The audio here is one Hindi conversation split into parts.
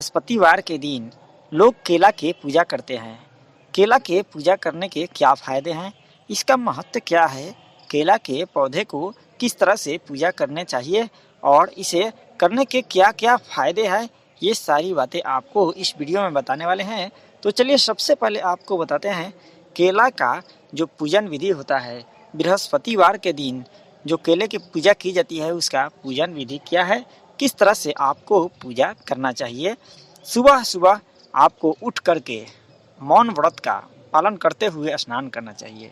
बृहस्पतिवार के दिन लोग केला के पूजा करते हैं। केला के पूजा करने के क्या फायदे हैं, इसका महत्व क्या है, केला के पौधे को किस तरह से पूजा करने चाहिए और इसे करने के क्या क्या फायदे हैं, ये सारी बातें आपको इस वीडियो में बताने वाले हैं। तो चलिए सबसे पहले आपको बताते हैं केला का जो पूजन विधि होता है। बृहस्पतिवार के दिन जो केले की पूजा की जाती है उसका पूजन विधि क्या है, किस तरह से आपको पूजा करना चाहिए। सुबह सुबह आपको उठ करके मौन व्रत का पालन करते हुए स्नान करना चाहिए।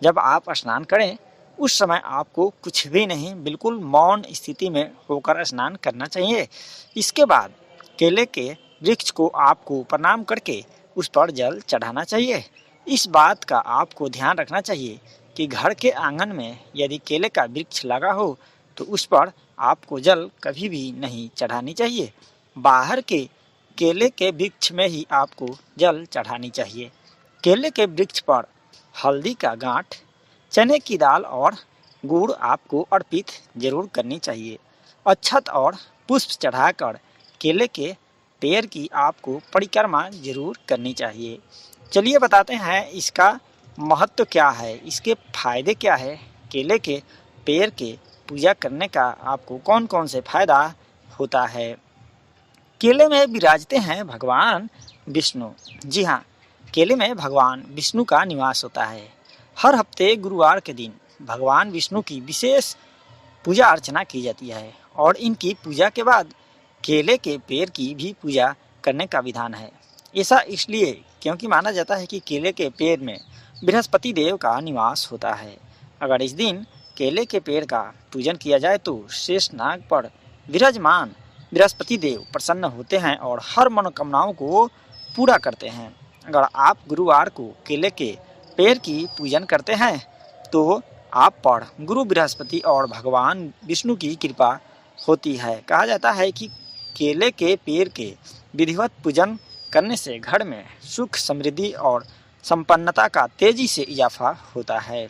जब आप स्नान करें उस समय आपको कुछ भी नहीं, बिल्कुल मौन स्थिति में होकर स्नान करना चाहिए। इसके बाद केले के वृक्ष को आपको प्रणाम करके उस पर जल चढ़ाना चाहिए। इस बात का आपको ध्यान रखना चाहिए कि घर के आंगन में यदि केले का वृक्ष लगा हो तो उस पर आपको जल कभी भी नहीं चढ़ानी चाहिए। बाहर के केले के वृक्ष में ही आपको जल चढ़ानी चाहिए। केले के वृक्ष पर हल्दी का गांठ, चने की दाल और गुड़ आपको अर्पित जरूर करनी चाहिए। अक्षत और पुष्प चढ़ाकर केले के पेड़ की आपको परिक्रमा जरूर करनी चाहिए। चलिए बताते हैं इसका महत्व क्या है, इसके फायदे क्या है। केले के पेड़ के पूजा करने का आपको कौन कौन से फायदा होता है। केले में विराजते हैं भगवान विष्णु। जी हाँ, केले में भगवान विष्णु का निवास होता है। हर हफ्ते गुरुवार के दिन भगवान विष्णु की विशेष पूजा अर्चना की जाती है और इनकी पूजा के बाद केले के पेड़ की भी पूजा करने का विधान है। ऐसा इसलिए क्योंकि माना जाता है कि केले के पेड़ में बृहस्पति देव का निवास होता है। अगर इस दिन केले के पेड़ का पूजन किया जाए तो शेष नाग पर विराजमान बृहस्पति देव प्रसन्न होते हैं और हर मनोकामनाओं को पूरा करते हैं। अगर आप गुरुवार को केले के पेड़ की पूजन करते हैं तो आप पर गुरु बृहस्पति और भगवान विष्णु की कृपा होती है। कहा जाता है कि केले के पेड़ के विधिवत पूजन करने से घर में सुख, समृद्धि और संपन्नता का तेजी से इजाफा होता है।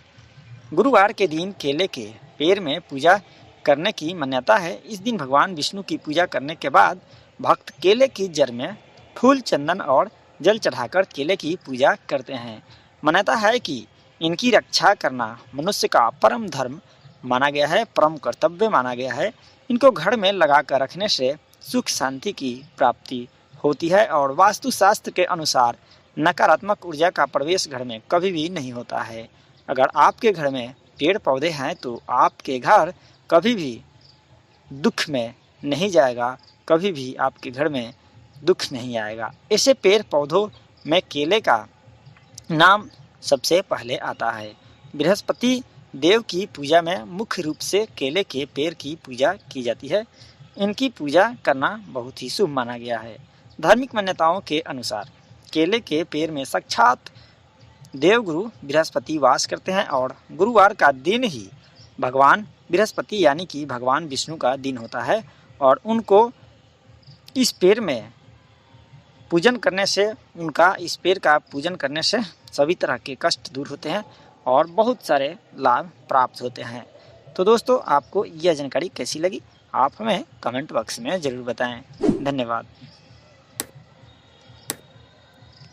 गुरुवार के दिन केले के पेड़ में पूजा करने की मान्यता है। इस दिन भगवान विष्णु की पूजा करने के बाद भक्त केले की जड़ में फूल, चंदन और जल चढ़ाकर केले की पूजा करते हैं। मान्यता है कि इनकी रक्षा करना मनुष्य का परम धर्म माना गया है, परम कर्तव्य माना गया है। इनको घर में लगा कर रखने से सुख शांति की प्राप्ति होती है और वास्तुशास्त्र के अनुसार नकारात्मक ऊर्जा का प्रवेश घर में कभी भी नहीं होता है। अगर आपके घर में पेड़ पौधे हैं तो आपके घर कभी भी दुख में नहीं जाएगा, कभी भी आपके घर में दुख नहीं आएगा। ऐसे पेड़ पौधों में केले का नाम सबसे पहले आता है। बृहस्पति देव की पूजा में मुख्य रूप से केले के पेड़ की पूजा की जाती है। इनकी पूजा करना बहुत ही शुभ माना गया है। धार्मिक मान्यताओं के अनुसार केले के पेड़ में साक्षात देवगुरु बृहस्पति वास करते हैं और गुरुवार का दिन ही भगवान बृहस्पति यानी कि भगवान विष्णु का दिन होता है और उनको इस पेड़ में पूजन करने से, उनका इस पेड़ का पूजन करने से सभी तरह के कष्ट दूर होते हैं और बहुत सारे लाभ प्राप्त होते हैं। तो दोस्तों, आपको यह जानकारी कैसी लगी आप हमें कमेंट बॉक्स में ज़रूर बताएं। धन्यवाद।